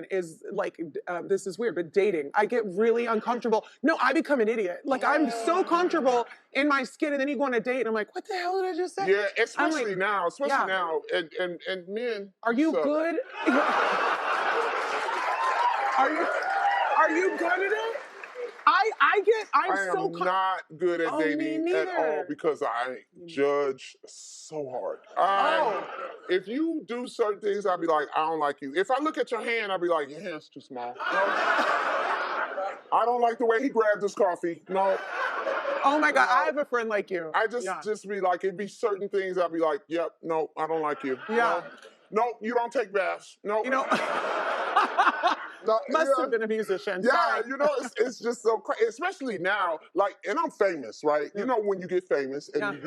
is like, this is weird, but dating, I get really uncomfortable. No, I become an idiot. Like, I'm so comfortable in my skin, and then you go on a date, and I'm like, what the hell did I just say? Yeah, especially like, now, and men. Are you good? Are you good at it? I'm not good at dating at all because I judge so hard. If you do certain things, I'll be like, I don't like you. If I look at your hand, I'll be like, your hand's too small. No. I don't like the way he grabbed his coffee. No. Oh my God, I have a friend like you. I just be like, it'd be certain things I'll be like, yep, no, I don't like you. Yeah. No, you don't take baths. No. You know. No, must have been a musician. Yeah, Sorry. you know, it's just so crazy, especially now. Like, and I'm famous, right? You know, when you get famous and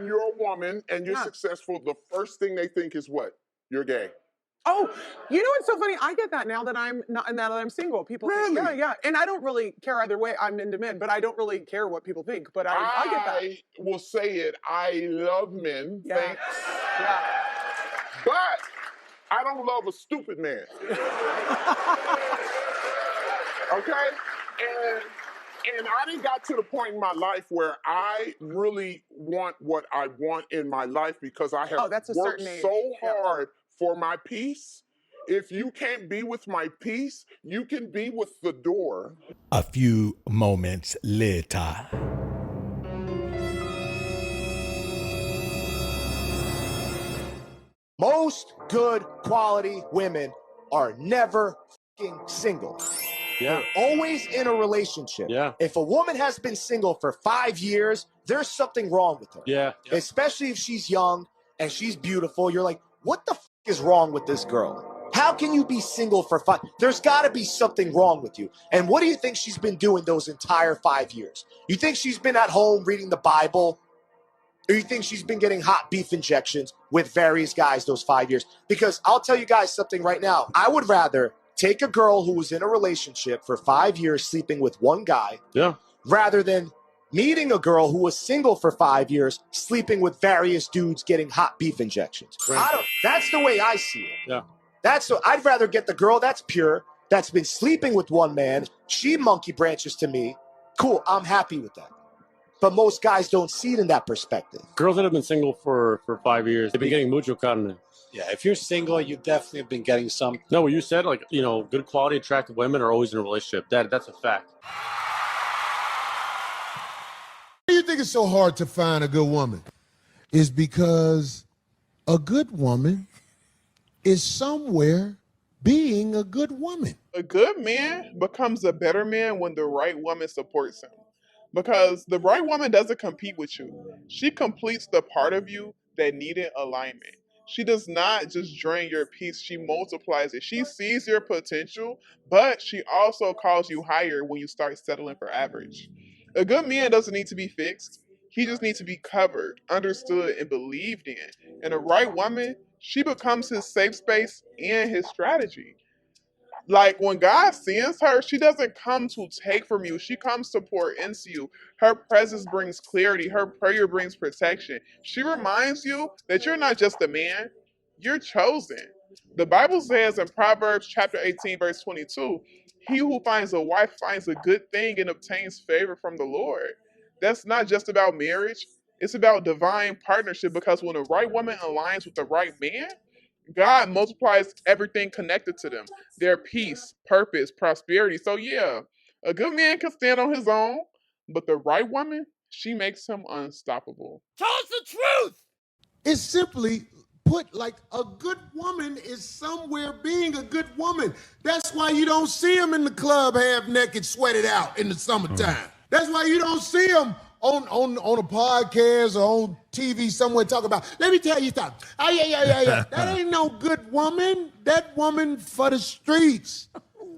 you're a woman and you're successful, the first thing they think is what? You're gay. Oh, you know what's so funny? I get that now that I'm single. People think, yeah. And I don't really care either way. I'm into men, but I don't really care what people think. But I get that. I will say it. I love men. Yeah. Thanks. Yeah. But I don't love a stupid man. Okay? And I done got to the point in my life where I really want what I want in my life because I have worked so hard for my peace. If you can't be with my peace, you can be with the door. A few moments later. Most good quality women are never fucking single. Yeah. They're always in a relationship. Yeah. If a woman has been single for 5 years, there's something wrong with her. Yeah. Especially if she's young and she's beautiful. You're like, what the is wrong with this girl? How can you be single for 5? There's got to be something wrong with you. And what do you think she's been doing those entire 5 years? You think she's been at home reading the Bible? Or you think she's been getting hot beef injections with various guys those 5 years? Because I'll tell you guys something right now. I would rather take a girl who was in a relationship for 5 years sleeping with one guy rather than meeting a girl who was single for 5 years sleeping with various dudes getting hot beef injections. That's the way I see it. Yeah. I'd rather get the girl that's pure, that's been sleeping with one man. She monkey branches to me. Cool, I'm happy with that. But most guys don't see it in that perspective. Girls that have been single for 5 years, they've been getting mucho carne. Yeah, if you're single, you definitely have been getting some. No, what you said, like, you know, good quality, attractive women are always in a relationship. That's a fact. Why do you think it's so hard to find a good woman? It's because a good woman is somewhere being a good woman. A good man becomes a better man when the right woman supports him. Because the right woman doesn't compete with you. She completes the part of you that needed alignment. She does not just drain your peace, she multiplies it. She sees your potential, but she also calls you higher when you start settling for average. A good man doesn't need to be fixed. He just needs to be covered, understood, and believed in. And a right woman, she becomes his safe space and his strategy. Like, when God sends her, she doesn't come to take from you. She comes to pour into you. Her presence brings clarity. Her prayer brings protection. She reminds you that you're not just a man, you're chosen. The Bible says in Proverbs chapter 18, verse 22, he who finds a wife finds a good thing and obtains favor from the Lord. That's not just about marriage. It's about divine partnership, because when a right woman aligns with the right man, God multiplies everything connected to them. Their peace, purpose, prosperity. So yeah, a good man can stand on his own, but the right woman, she makes him unstoppable. Tell us the truth! It's simply put, like, a good woman is somewhere being a good woman. That's why you don't see them in the club half naked, sweated out in the summertime. That's why you don't see them on a podcast or on TV somewhere talking about, let me tell you something. Oh, yeah. That ain't no good woman. That woman for the streets.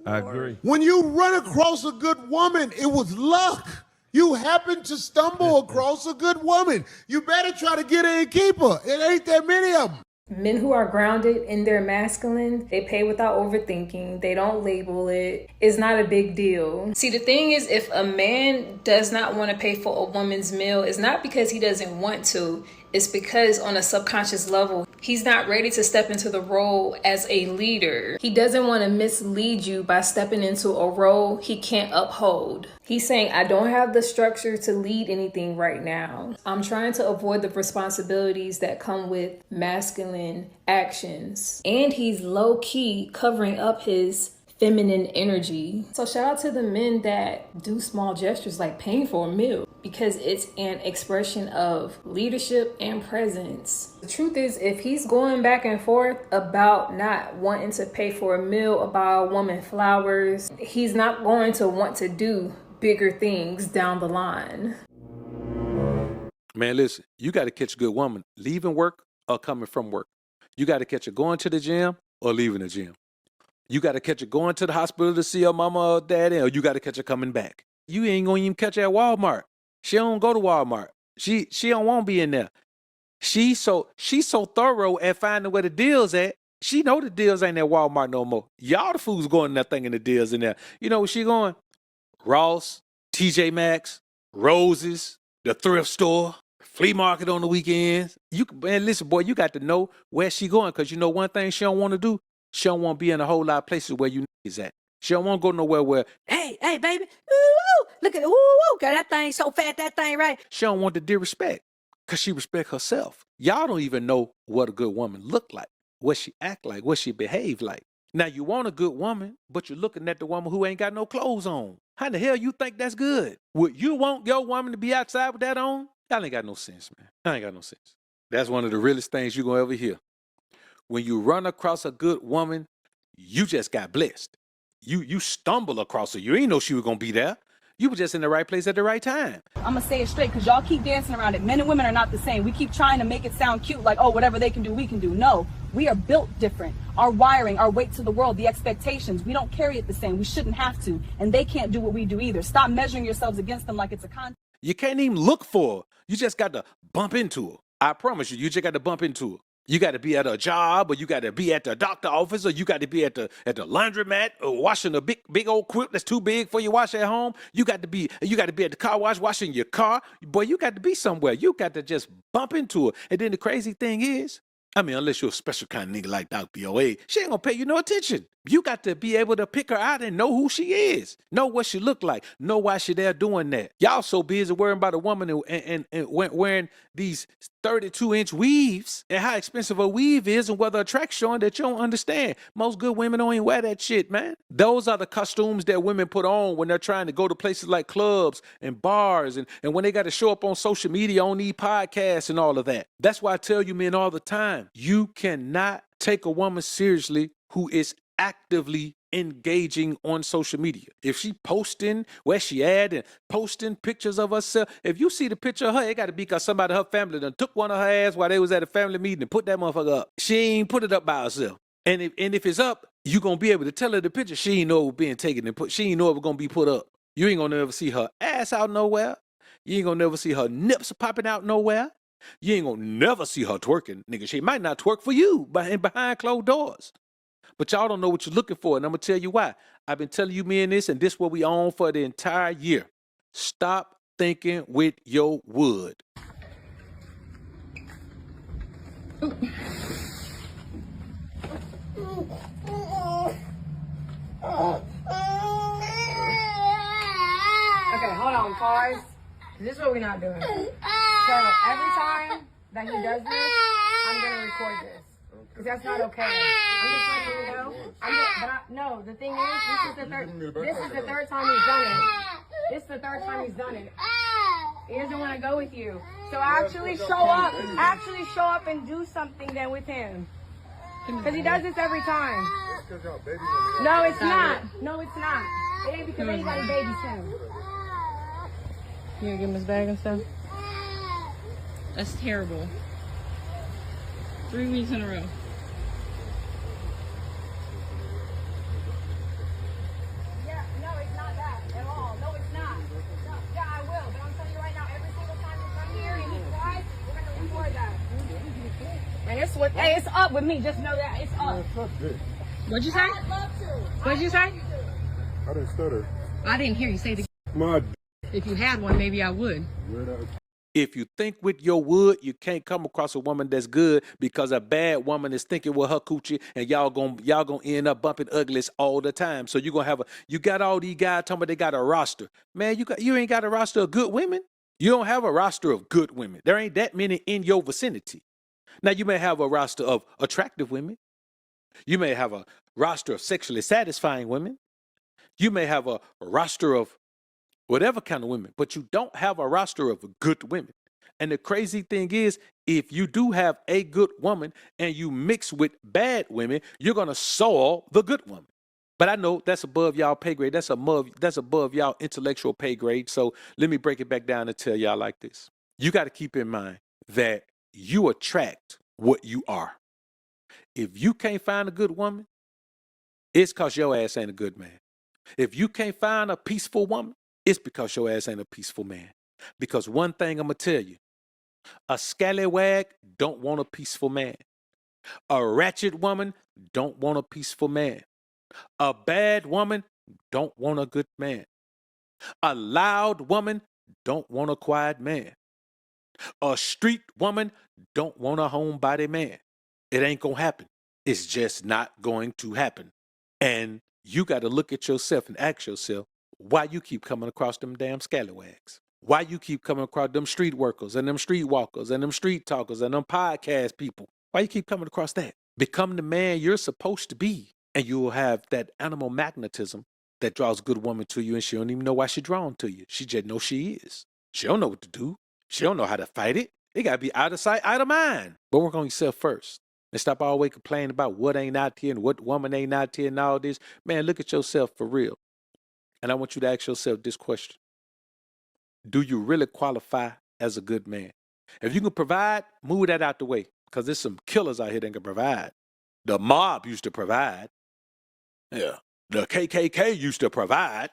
I agree. When you run across a good woman, it was luck. You happen to stumble across a good woman. You better try to get her and keep her. It ain't that many of them. Men who are grounded in their masculine, they pay without overthinking. They don't label it. It's not a big deal. See, the thing is, if a man does not want to pay for a woman's meal, it's not because he doesn't want to. It's because on a subconscious level, he's not ready to step into the role as a leader. He doesn't want to mislead you by stepping into a role he can't uphold. He's saying, I don't have the structure to lead anything right now. I'm trying to avoid the responsibilities that come with masculine actions. And he's low-key covering up his feminine energy. So shout out to the men that do small gestures like paying for a meal, because it's an expression of leadership and presence. The truth is, if he's going back and forth about not wanting to pay for a meal, or buy a woman flowers, he's not going to want to do bigger things down the line. Man, listen, you got to catch a good woman leaving work or coming from work. You got to catch her going to the gym or leaving the gym. You got to catch her going to the hospital to see her mama or daddy, or you got to catch her coming back. You ain't going to even catch her at Walmart. She don't go to Walmart. She don't want to be in there. She's so thorough at finding where the deals at. She know the deals ain't at Walmart no more. Y'all the fools going in there thinking the deals in there. You know where she going? Ross, TJ Maxx, Rose's, the thrift store, flea market on the weekends. Man, listen, boy, you got to know where she going, because you know one thing she don't want to do? She don't want to be in a whole lot of places where you is at. She don't want to go nowhere where, hey, baby, ooh, look at it, ooh, girl, that thing so fat, that thing right. She don't want the disrespect, because she respect herself. Y'all don't even know what a good woman look like, what she act like, what she behave like. Now, you want a good woman, but you're looking at the woman who ain't got no clothes on. How the hell you think that's good? Would you want your woman to be outside with that on? Y'all ain't got no sense, man. I ain't got no sense. That's one of the realest things you're going to ever hear. When you run across a good woman, you just got blessed. You stumble across her. You ain't know she was going to be there. You were just in the right place at the right time. I'm going to say it straight, because y'all keep dancing around it. Men and women are not the same. We keep trying to make it sound cute, like, oh, whatever they can do, we can do. No, we are built different. Our wiring, our weight to the world, the expectations, we don't carry it the same. We shouldn't have to. And they can't do what we do either. Stop measuring yourselves against them like it's a contest. You can't even look for her. You just got to bump into her. I promise you, you just got to bump into her. You got to be at a job, or you got to be at the doctor office, or you got to be at the laundromat, or washing a big old quilt that's too big for you to wash at home. You got to be at the car wash washing your car. Boy, you got to be somewhere. You got to just bump into her. And then the crazy thing is, I mean, unless you're a special kind of nigga like Dr. OA, she ain't gonna pay you no attention. You got to be able to pick her out and know who she is, know what she look like, know why she there doing that. Y'all so busy worrying about a woman and wearing these 32-inch weaves and how expensive a weave is and whether a track's showing that you don't understand. Most good women don't even wear that shit, man. Those are the costumes that women put on when they're trying to go to places like clubs and bars and when they got to show up on social media, on these podcasts and all of that. That's why I tell you men all the time, you cannot take a woman seriously who is actively engaging on social media. If she posting where she at and posting pictures of herself, if you see the picture of her, it got to be because somebody in her family done took one of her ass while they was at a family meeting and put that motherfucker up. She ain't put it up by herself. And if it's up, you going to be able to tell her the picture. She ain't know it was being taken and put. She ain't know it was going to be put up. You ain't going to never see her ass out nowhere. You ain't going to never see her nips popping out nowhere. You ain't going to never see her twerking. Nigga, she might not twerk for you behind closed doors. But y'all don't know what you're looking for, and I'm going to tell you why. I've been telling you men this, and this is what we own for the entire year. Stop thinking with your wood. Okay, hold on, pause. This is what we're not doing. So every time that he does this, I'm going to record this. Because that's not okay. I'm just letting you know. No, the thing is, this is the third time he's done it. This is the third time he's done it. He doesn't want to go with you. So actually show up and do something then with him. Because he does this every time. No, it's not. No, it's not. It ain't because anybody babies him. You gonna give him his bag and stuff? That's terrible. 3 weeks in a row. Yeah, no, it's not that at all. No, it's not. No, yeah, I will. But I'm telling you right now, every single time you come here and he cries, we're going to record that. And it's up with me. Just know that it's up. What'd you say? I'd love to. What'd you say? I didn't stutter. I didn't hear you say the. My. If you had one, maybe I would. If you think with your wood, you can't come across a woman that's good because a bad woman is thinking with her coochie, and y'all gonna end up bumping uglies all the time. So you got all these guys talking about they got a roster. Man, you ain't got a roster of good women. You don't have a roster of good women. There ain't that many in your vicinity. Now you may have a roster of attractive women. You may have a roster of sexually satisfying women. You may have a roster of whatever kind of women, but you don't have a roster of good women. And the crazy thing is, if you do have a good woman and you mix with bad women, you're going to soil the good woman. But I know that's above y'all pay grade. That's above y'all intellectual pay grade. So let me break it back down and tell y'all like this. You got to keep in mind that you attract what you are. If you can't find a good woman, it's because your ass ain't a good man. If you can't find a peaceful woman, it's because your ass ain't a peaceful man. Because one thing I'm going to tell you, a scallywag don't want a peaceful man. A ratchet woman don't want a peaceful man. A bad woman don't want a good man. A loud woman don't want a quiet man. A street woman don't want a homebody man. It ain't going to happen. It's just not going to happen. And you got to look at yourself and ask yourself, why you keep coming across them damn scallywags? Why you keep coming across them street workers and them street walkers and them street talkers and them podcast people? Why you keep coming across that? Become the man you're supposed to be, and you will have that animal magnetism that draws a good woman to you, and she don't even know why she's drawn to you. She just knows she is. She don't know what to do. She don't know how to fight it. It got to be out of sight, out of mind. But work on yourself first. And stop always complaining about what ain't out here and what woman ain't out here and all this. Man, look at yourself for real. And I want you to ask yourself this question. Do you really qualify as a good man? If you can provide, move that out the way. Because there's some killers out here that can provide. The mob used to provide. Yeah. The KKK used to provide.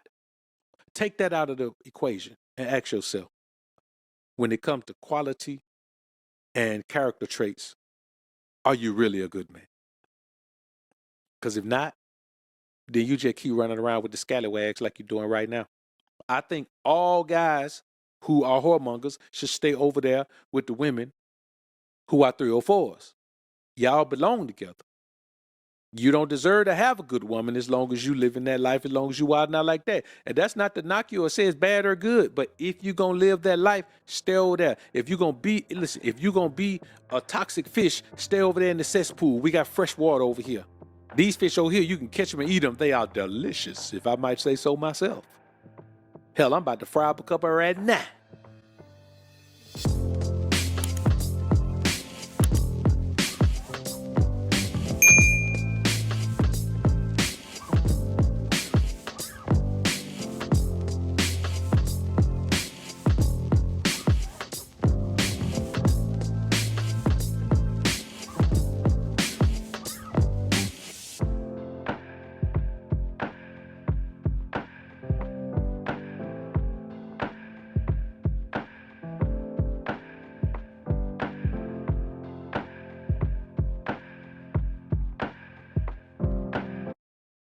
Take that out of the equation and ask yourself, when it comes to quality and character traits, are you really a good man? Because if not, then you just keep running around with the scallywags like you're doing right now. I think all guys who are whoremongers should stay over there with the women who are 304s. Y'all belong together. You don't deserve to have a good woman as long as you live in that life, as long as you out now like that. And that's not to knock you or say it's bad or good, but if you're going to live that life, stay over there. If you're going to be a toxic fish, stay over there in the cesspool. We got fresh water over here. These fish over here, you can catch them and eat them. They are delicious, if I might say so myself. Hell, I'm about to fry up a couple right now.